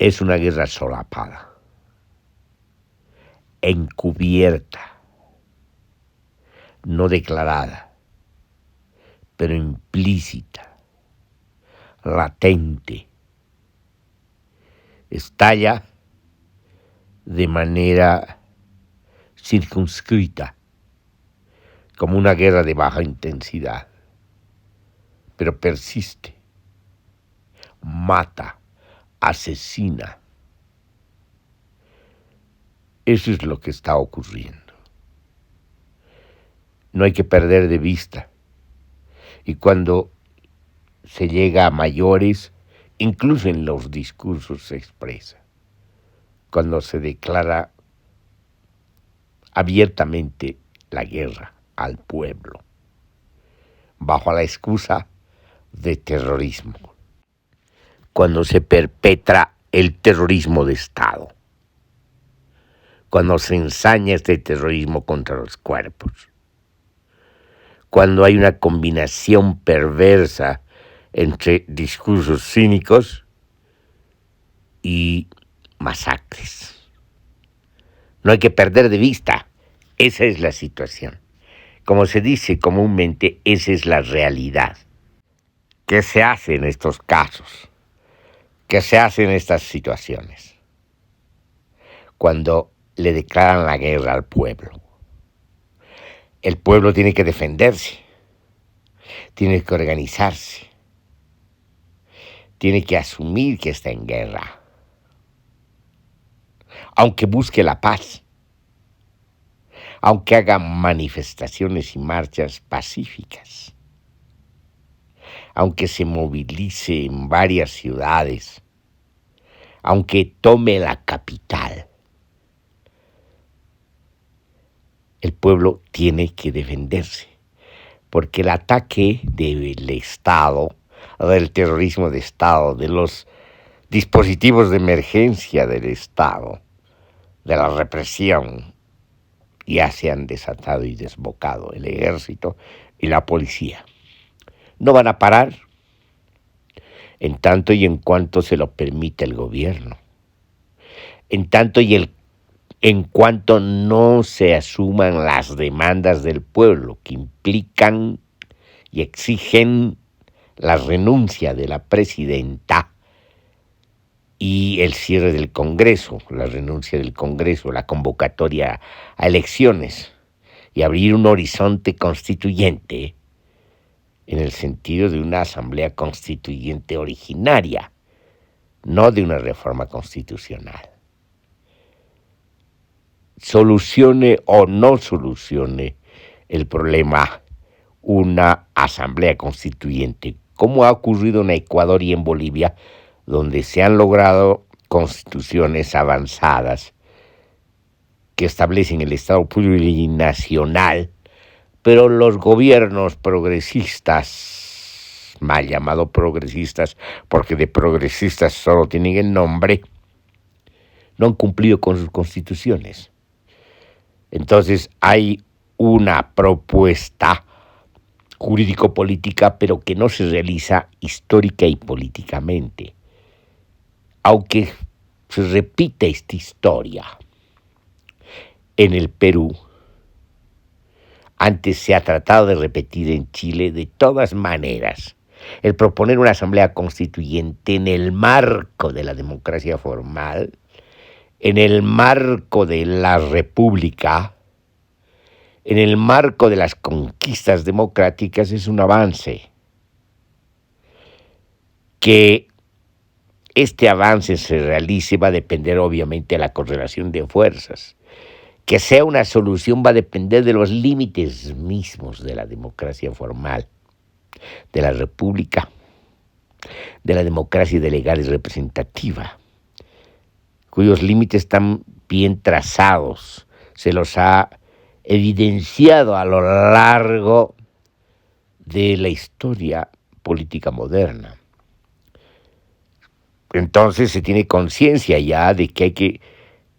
Es una guerra solapada, encubierta, no declarada, pero implícita, latente. Estalla de manera circunscrita, como una guerra de baja intensidad, pero persiste, mata, asesina. Eso es lo que está ocurriendo. No hay que perder de vista. Y cuando se llega a mayores, incluso en los discursos se expresa, cuando se declara abiertamente la guerra al pueblo, bajo la excusa de terrorismo, cuando se perpetra el terrorismo de Estado, cuando se ensaña este terrorismo contra los cuerpos, cuando hay una combinación perversa entre discursos cínicos y masacres. No hay que perder de vista, esa es la situación. Como se dice comúnmente, esa es la realidad. ¿Qué se hace en estos casos? ¿Qué se hace en estas situaciones? Cuando le declaran la guerra al pueblo. El pueblo tiene que defenderse, tiene que organizarse, tiene que asumir que está en guerra, aunque busque la paz, aunque haga manifestaciones y marchas pacíficas, aunque se movilice en varias ciudades, aunque tome la capital. El pueblo tiene que defenderse, porque el ataque del Estado, del terrorismo de Estado, de los dispositivos de emergencia del Estado, de la represión, ya se han desatado y desbocado el ejército y la policía. No van a parar en tanto y en cuanto se lo permite el gobierno, en tanto y en cuanto no se asuman las demandas del pueblo que implican y exigen la renuncia de la presidenta y el cierre del Congreso, la renuncia del Congreso, la convocatoria a elecciones y abrir un horizonte constituyente en el sentido de una asamblea constituyente originaria, no de una reforma constitucional. Solucione o no solucione el problema una asamblea constituyente, como ha ocurrido en Ecuador y en Bolivia, donde se han logrado constituciones avanzadas que establecen el Estado plurinacional, pero los gobiernos progresistas, mal llamado progresistas, porque de progresistas solo tienen el nombre, no han cumplido con sus constituciones. Entonces hay una propuesta jurídico-política, pero que no se realiza histórica y políticamente. Aunque se repite esta historia en el Perú, antes se ha tratado de repetir en Chile de todas maneras. El proponer una asamblea constituyente en el marco de la democracia formal, en el marco de la república, en el marco de las conquistas democráticas, es un avance. Que este avance se realice va a depender obviamente de la correlación de fuerzas. Que sea una solución va a depender de los límites mismos de la democracia formal, de la república, de la democracia delegada y representativa, cuyos límites están bien trazados, se los ha evidenciado a lo largo de la historia política moderna. Entonces se tiene conciencia ya de que hay que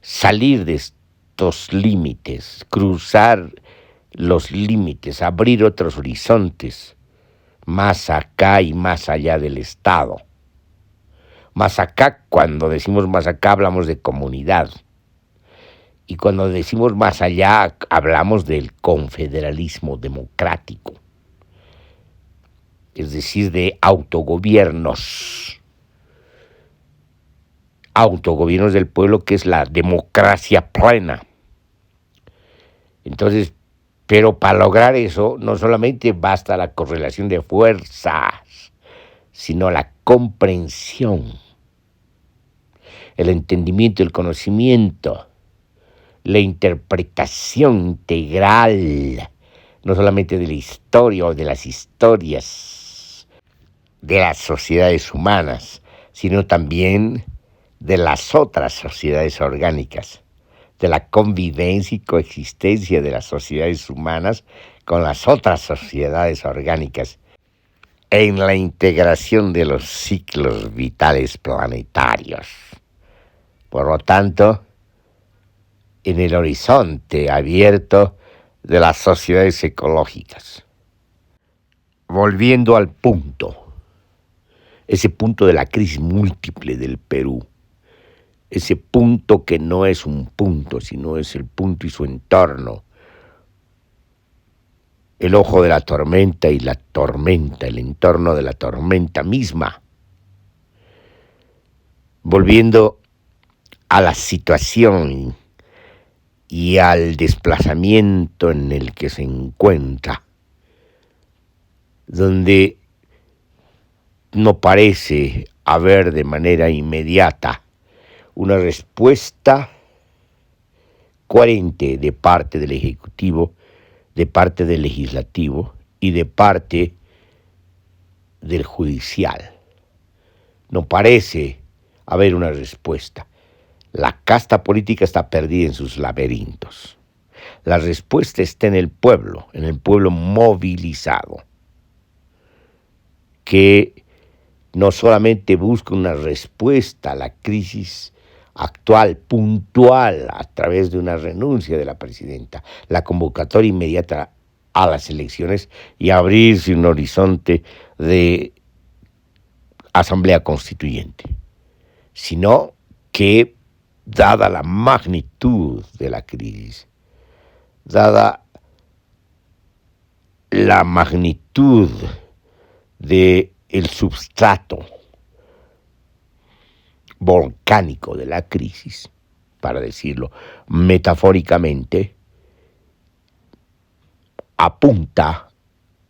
salir de estos límites, cruzar los límites, abrir otros horizontes, más acá y más allá del Estado, Más acá, cuando decimos más acá, hablamos de comunidad. Y cuando decimos más allá, hablamos del confederalismo democrático, es decir, de autogobiernos del pueblo, que es la democracia plena. Entonces, pero para lograr eso, no solamente basta la correlación de fuerzas, sino la comprensión, el entendimiento, el conocimiento, la interpretación integral, no solamente de la historia o de las historias de las sociedades humanas, sino también de las otras sociedades orgánicas, de la convivencia y coexistencia de las sociedades humanas con las otras sociedades orgánicas, en la integración de los ciclos vitales planetarios. Por lo tanto, en el horizonte abierto de las sociedades ecológicas. Volviendo al punto, ese punto de la crisis múltiple del Perú, ese punto que no es un punto, sino es el punto y su entorno, el ojo de la tormenta y la tormenta, el entorno de la tormenta misma. Volviendo a la situación y al desplazamiento en el que se encuentra, donde no parece haber de manera inmediata una respuesta coherente de parte del Ejecutivo, de parte del Legislativo y de parte del Judicial. No parece haber una respuesta. La casta política está perdida en sus laberintos. La respuesta está en el pueblo movilizado, que no solamente busca una respuesta a la crisis actual, puntual, a través de una renuncia de la presidenta, la convocatoria inmediata a las elecciones y abrirse un horizonte de asamblea constituyente, sino que, dada la magnitud de la crisis, dada la magnitud del substrato volcánico de la crisis, para decirlo metafóricamente, apunta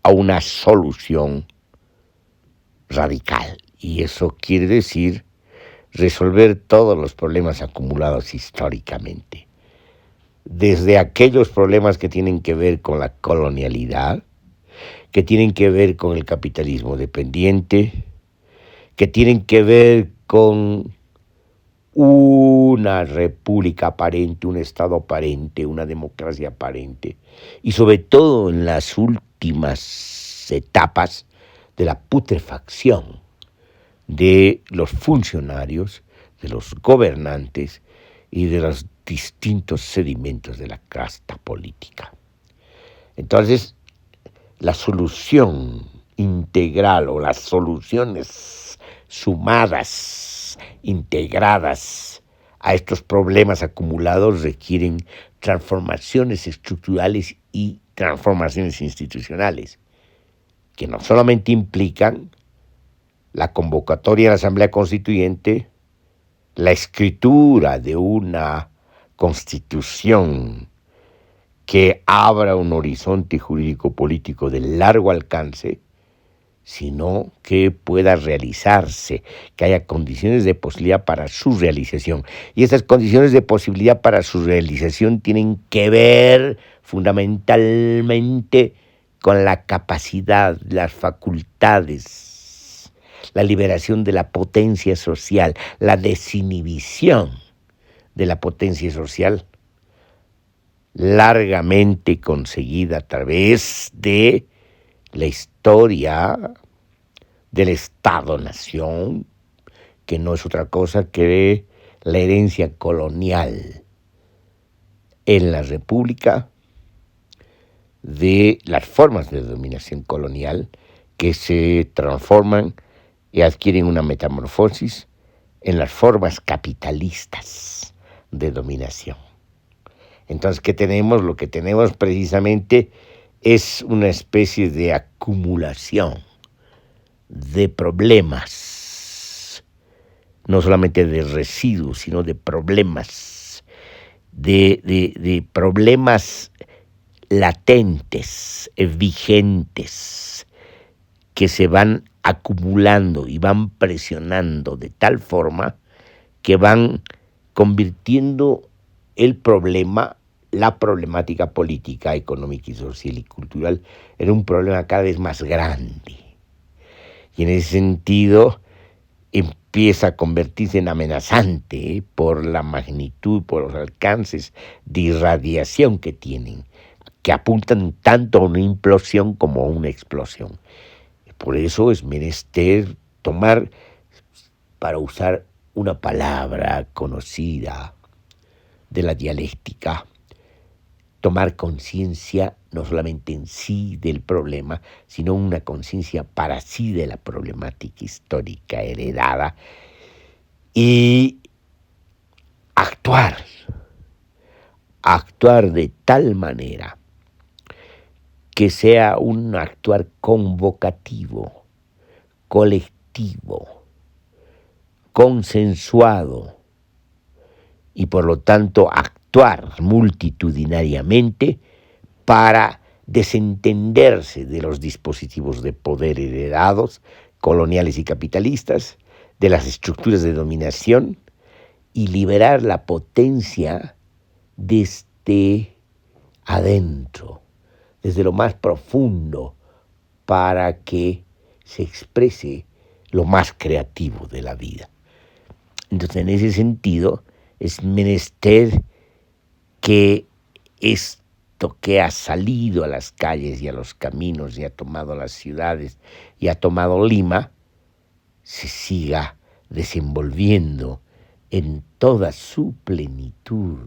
a una solución radical. Y eso quiere decir resolver todos los problemas acumulados históricamente, desde aquellos problemas que tienen que ver con la colonialidad, que tienen que ver con el capitalismo dependiente, que tienen que ver con una república aparente, un Estado aparente, una democracia aparente, y sobre todo en las últimas etapas de la putrefacción de los funcionarios, de los gobernantes y de los distintos sedimentos de la casta política. Entonces, la solución integral o las soluciones sumadas, integradas a estos problemas acumulados requieren transformaciones estructurales y transformaciones institucionales, que no solamente implican la convocatoria a la Asamblea Constituyente, la escritura de una constitución que abra un horizonte jurídico-político de largo alcance, sino que pueda realizarse, que haya condiciones de posibilidad para su realización. Y esas condiciones de posibilidad para su realización tienen que ver fundamentalmente con la capacidad, las facultades, la liberación de la potencia social, la desinhibición de la potencia social, largamente conseguida a través de la historia del Estado-Nación, que no es otra cosa que la herencia colonial en la República de las formas de dominación colonial que se transforman y adquieren una metamorfosis en las formas capitalistas de dominación. Entonces, ¿qué tenemos? Lo que tenemos precisamente es una especie de acumulación de problemas, no solamente de residuos, sino de problemas, de problemas latentes, vigentes, que se van acumulando y van presionando de tal forma que van convirtiendo el problema, la problemática política, económica y social y cultural en un problema cada vez más grande. Y en ese sentido empieza a convertirse en amenazante por la magnitud, por los alcances de irradiación que tienen, que apuntan tanto a una implosión como a una explosión. Por eso es menester tomar, para usar una palabra conocida de la dialéctica, tomar conciencia no solamente en sí del problema, sino una conciencia para sí de la problemática histórica heredada y actuar de tal manera que sea un actuar convocativo, colectivo, consensuado y por lo tanto actuar multitudinariamente para desentenderse de los dispositivos de poder heredados, coloniales y capitalistas, de las estructuras de dominación y liberar la potencia desde adentro, desde lo más profundo, para que se exprese lo más creativo de la vida. Entonces, en ese sentido, es menester que esto que ha salido a las calles y a los caminos y ha tomado las ciudades y ha tomado Lima, se siga desenvolviendo en toda su plenitud,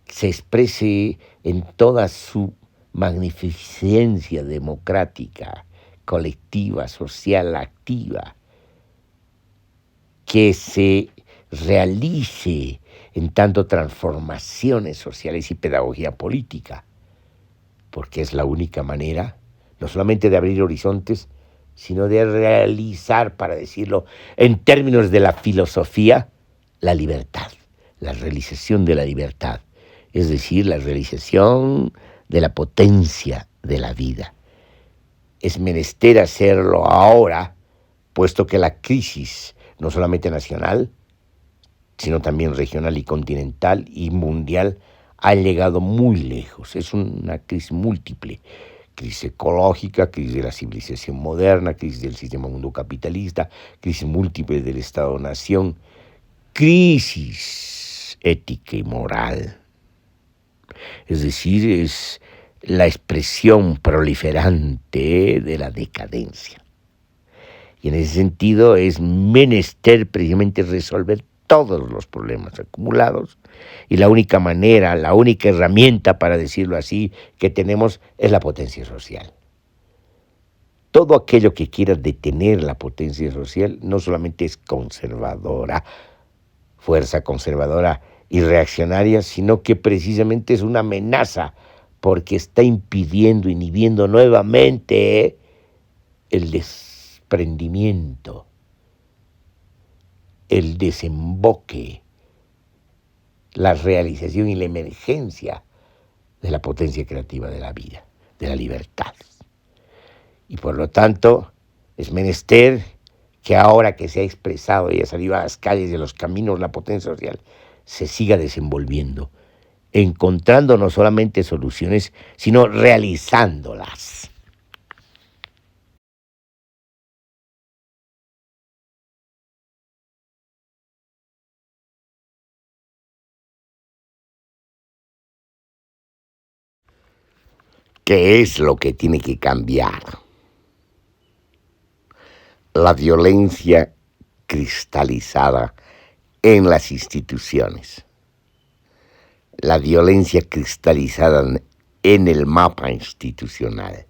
se exprese en toda su magnificencia democrática, colectiva, social, activa, que se realice en tanto transformaciones sociales y pedagogía política, porque es la única manera, no solamente de abrir horizontes, sino de realizar, para decirlo en términos de la filosofía, la libertad, la realización de la libertad, es decir, la realización de la potencia de la vida. Es menester hacerlo ahora, puesto que la crisis, no solamente nacional, sino también regional y continental y mundial, ha llegado muy lejos. Es una crisis múltiple: crisis ecológica, crisis de la civilización moderna, crisis del sistema mundo capitalista, crisis múltiple del Estado-nación, crisis ética y moral. Es decir, es la expresión proliferante de la decadencia. Y en ese sentido es menester precisamente resolver todos los problemas acumulados, y la única manera, la única herramienta, para decirlo así, que tenemos es la potencia social. Todo aquello que quiera detener la potencia social no solamente es conservadora, fuerza conservadora y reaccionaria, sino que precisamente es una amenaza, porque está impidiendo, inhibiendo nuevamente el desprendimiento, el desemboque, la realización y la emergencia de la potencia creativa de la vida, de la libertad. Y por lo tanto, es menester que ahora que se ha expresado y ha salido a las calles y a los caminos la potencia social, se siga desenvolviendo, encontrando no solamente soluciones, sino realizándolas. ¿Qué es lo que tiene que cambiar? La violencia cristalizada en las instituciones, la violencia cristalizada en el mapa institucional,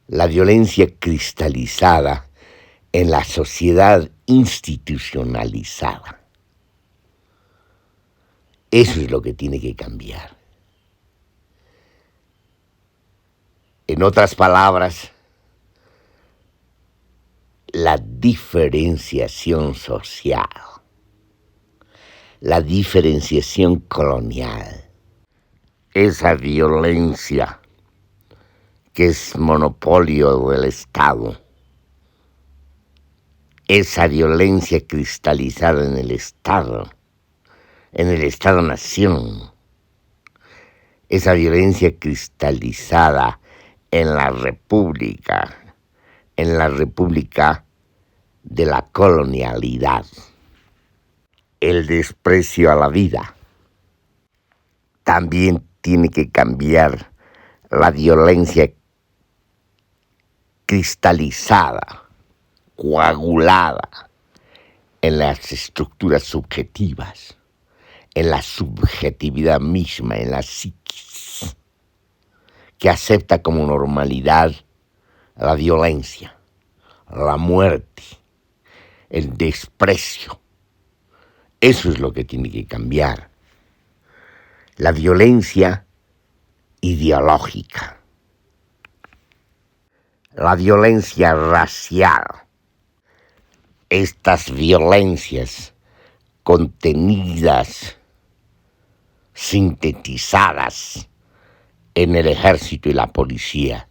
la violencia cristalizada en la sociedad institucionalizada. Eso es lo que tiene que cambiar. En otras palabras, la diferenciación social, la diferenciación colonial, esa violencia que es monopolio del Estado, esa violencia cristalizada en el Estado-nación, esa violencia cristalizada en la República de la colonialidad, el desprecio a la vida. También tiene que cambiar la violencia cristalizada, coagulada en las estructuras subjetivas, en la subjetividad misma, en la psiquis, que acepta como normalidad la violencia, la muerte, el desprecio. Eso es lo que tiene que cambiar. La violencia ideológica, la violencia racial, estas violencias contenidas, sintetizadas en el ejército y la policía,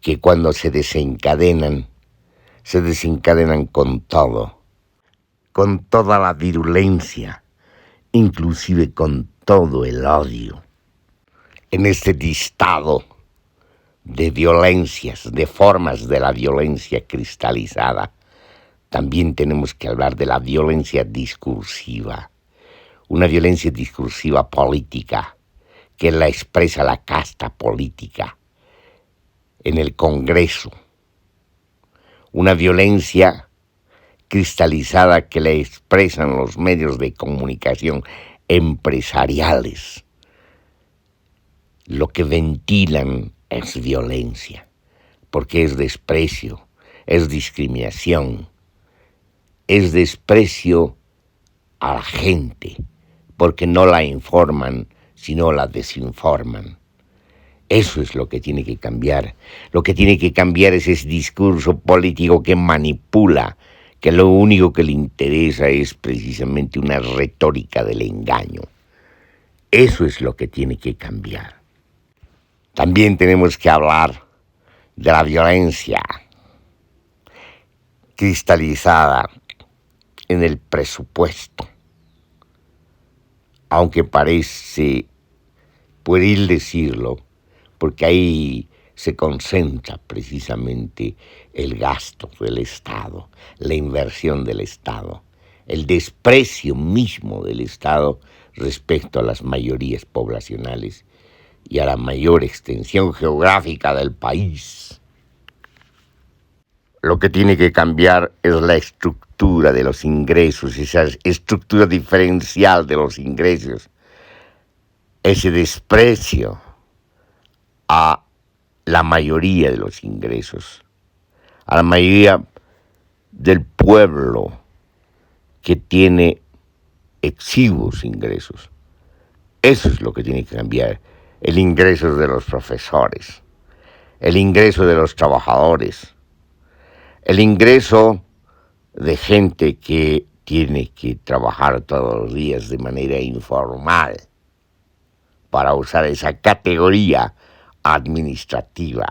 que cuando se desencadenan con todo, con toda la virulencia, inclusive con todo el odio. En este listado de violencias, de formas de la violencia cristalizada, también tenemos que hablar de la violencia discursiva, una violencia discursiva política que la expresa la casta política en el Congreso, una violencia cristalizada que la expresan los medios de comunicación empresariales. Lo que ventilan es violencia, porque es desprecio, es discriminación, es desprecio a la gente, porque no la informan, sino la desinforman. Eso es lo que tiene que cambiar. Lo que tiene que cambiar es ese discurso político que manipula, que lo único que le interesa es precisamente una retórica del engaño. Eso es lo que tiene que cambiar. También tenemos que hablar de la violencia cristalizada en el presupuesto. Aunque parece pueril decirlo, porque ahí se concentra precisamente el gasto del Estado, la inversión del Estado, el desprecio mismo del Estado respecto a las mayorías poblacionales y a la mayor extensión geográfica del país. Lo que tiene que cambiar es la estructura de los ingresos, esa estructura diferencial de los ingresos, ese desprecio a la mayoría de los ingresos, a la mayoría del pueblo que tiene exiguos ingresos. Eso es lo que tiene que cambiar. El ingreso de los profesores, el ingreso de los trabajadores, el ingreso de gente que tiene que trabajar todos los días de manera informal para usar esa categoría administrativa,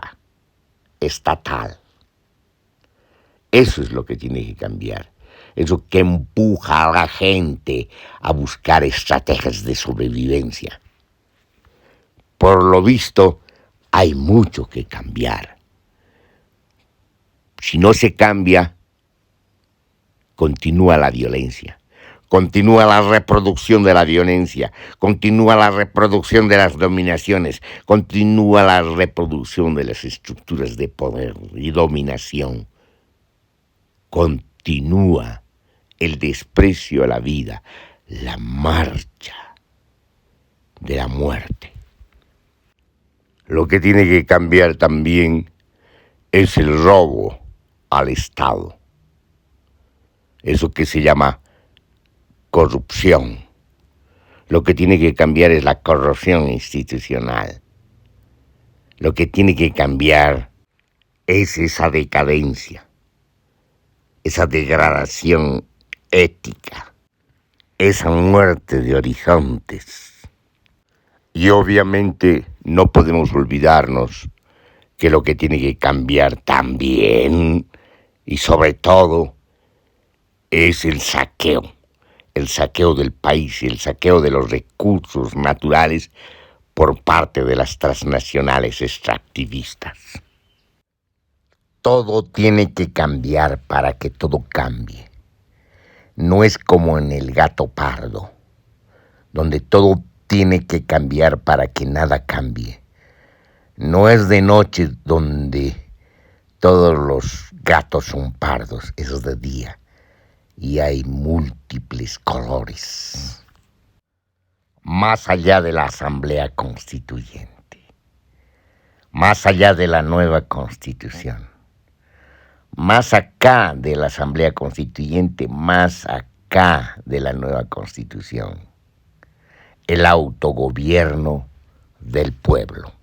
estatal. Eso es lo que tiene que cambiar. Eso que empuja a la gente a buscar estrategias de sobrevivencia. Por lo visto, hay mucho que cambiar. Si no se cambia, continúa la violencia, continúa la reproducción de la violencia, continúa la reproducción de las dominaciones, continúa la reproducción de las estructuras de poder y dominación, continúa el desprecio a la vida, la marcha de la muerte. Lo que tiene que cambiar también es el robo al Estado. Eso que se llama corrupción. Lo que tiene que cambiar es la corrupción institucional. Lo que tiene que cambiar es esa decadencia, esa degradación ética, esa muerte de horizontes. Y obviamente no podemos olvidarnos que lo que tiene que cambiar también y sobre todo es el saqueo del país y el saqueo de los recursos naturales por parte de las transnacionales extractivistas. Todo tiene que cambiar para que todo cambie. No es como en El Gato Pardo, donde todo tiene que cambiar para que nada cambie. No es de noche donde todos los gatos son pardos, es de día y hay múltiples colores. Más allá de la Asamblea Constituyente, más allá de la nueva Constitución, más acá de la Asamblea Constituyente, más acá de la nueva Constitución, el autogobierno del pueblo.